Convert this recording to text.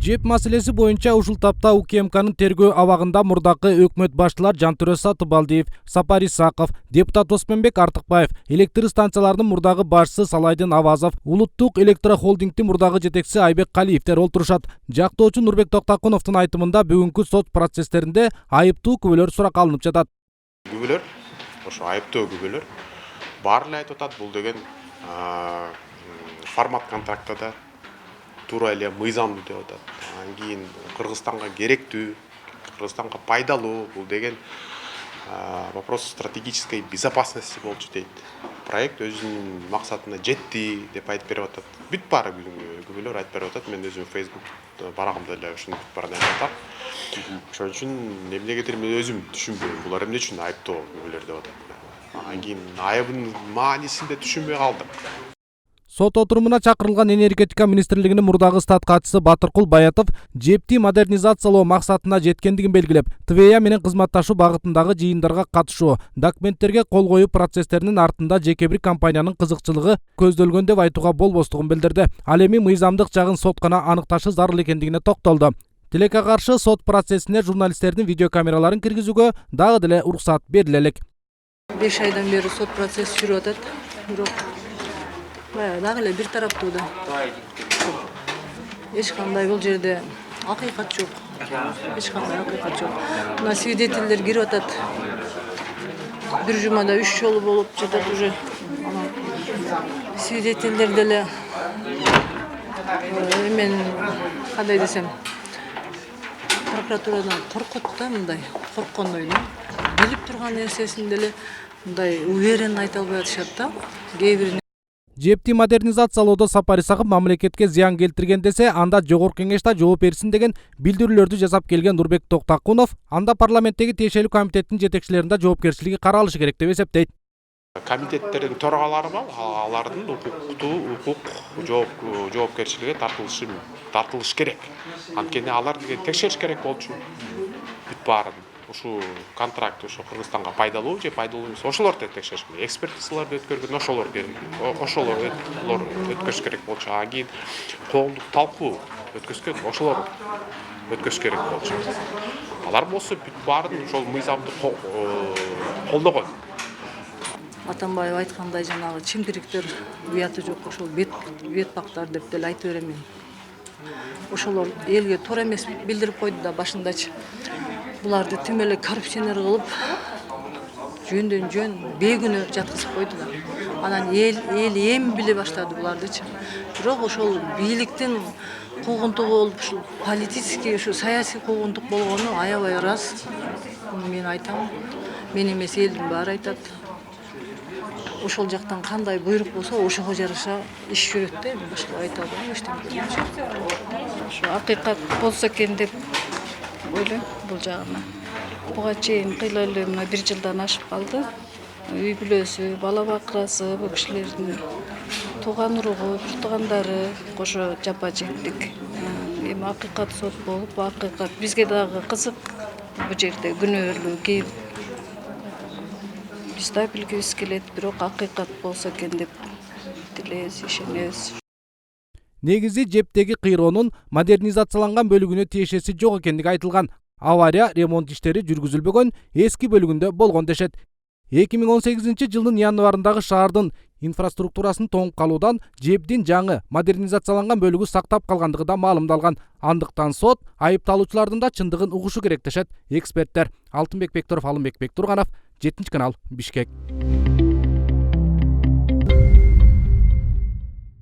Жеп маселеси боюнча ушул тапта УКМКнын тергөө абагында мурдакы өкмөт башчылар Жантөрө Сатыбалдиев, Сапар Исаков, депутат Осмонбек Артыкбаев, электр станцияларынын мурдагы башчысы Салайдын Авазов, Улуттук электрохолдингдин мурдагы жетекчиси Айбек Калиевдер олтурушат. Жактоочу Нурбек Токтакуновдун айтымында бүгүнкү сот процесстеринде айыптуу күбөлөр сурак алынып жатат. Күбөлөр, ошо айыптоо күбөлөр баары эле айтып атат. Бул деген формат контрактта туура эле мыйзамдуу деп атат. Анан кийин Кыргызстанга керектүү, Кыргызстанга пайдалуу, бул деген вопрос стратегической безопасности болчу дейт. Проект өзүнүн максатына жетти деп айтып берип атат. Бүт баары күбөлөр айтып берип атат. Мен өзүм Facebook барагымда эле ушуну бүт баарын айтып атам. Ошон үчүн эмнегедир мен өзүм түшүнбөйм. Булар эмне үчүн айыптоо күбөлөр деп атат. Анан кийин айыбынын маанисин да түшүнбөй калдым. Сот отурумуна чакырылган энергетика министрлигинин мурдагы стат катчысы Батыркул Баятов жепти модернизациялоо максатына жеткендигин белгилеп, ТВЯ менен кызматташуу багытындагы жыйындарга катышуу, документтерге кол коюу процесстеринин артында жеке бир компаниянын кызыкчылыгы көздөлгөн деп айтууга болбостугун билдирди. Ал эми мыйзамдык жагын сот гана аныкташы зарыл экендигине токтолду. Тилекке каршы сот процессине журналисттердин видеокамераларын киргизүүгө дагы деле уруксат бериле элек. 5 айдан бери сот процесси жүрүп атат. Бирок дагы эле бир тараптуу да. Эч кандай бул жерде акыйкат жок. Эч кандай акыйкат жок. Мына свидетелдер кирип атат. Бир жумада 3 жолу болуп жатат уже. Свидетелдер деле мен кандай десем, прокуратурадан коркот да, мындай корккондой да. Билип турган нерсесин деле мындай уверен айта албай атышат да. Кээ бир Жепти модернизациялоодо Сапар Исаков мамлекетке зыян келтирген десе, анда жогорку кеңеш да жооп берсин деген билдирүүлөрдү жасап келген Нурбек Токтакунов, анда парламенттеги тиешелүү комитеттин жетекчилеринин жоопкерчилиги каралышы керек деп эсептейт. Комитеттердин төрагалары бар, алардын жоопкерчилиги тартылыш керек. Анткени алар текшериш керек болчу. Бүт баарын. Ушу контракт ушу Кыргызстанга пайдалуу же пайдалуу эмес, ошолор текшериш керек. Экспертизаларды өткөргөн ошолор өткөрүш керек болчу. Анан кийин коомдук талкуу өткөзгөн ошолор өткөрүш керек болчу. Алар болсо бүт баарын ошол мыйзамды колдогон. Атамбаев айткандай жанагы чимкириктер уяты жок, ошол бет бактар деп деле айтып берем мен. Ошолор элге туура эмес билдирип койду да башындачы. Буларды тим эле коррупционер кылып, жөндөн жөн бейгүнө жаткызып койду да. Анан эл эми биле баштады булардычы. Бирок ошол бийликтин куугунтугу болуп, ушул политический, ушу саясий куугунтук болгону аябай ырас. Мен айтам, мен эмес элдин баары айтат. Ошол жактан кандай буйрук болсо, ошого жараша иш жүрөт да, башка айта албайм эчтеке. Ошо акыйкат болсо экен деп ойлойм бул жагына. Буга чейин кыйла эле мына 1 жылдан ашып калды. Үй бүлөсү, бала бакырасы, бул кишилердин тууган уругу, туугандары кошо жапа жектик. Эми акыйкат сот болуп, акыйкат бизге дагы кызык бул жерде күнөөлүү кээ биз да билгибиз келет, бирок акыйкат болсо экен деп тилейбиз, ишенебиз. Негизи жептеги кыйроонун модернизацияланган бөлүгүнө тиешеси жок экендиги айтылган. Авария ремонт иштери жүргүзүлбөгөн, эски бөлүгүндө болгон дешет. 2018-жылдын январындагы шаардын инфраструктурасын тоңуп калуудан жептин жаңы модернизацияланган бөлүгү сактап калгандыгы да маалымдалган. Андыктан сот айыпталуучулардын да чындыгын угушу керек дешет эксперттер. Алтынбек Бектуров, Алымбек Бектурганов, 7 канал, Бишкек.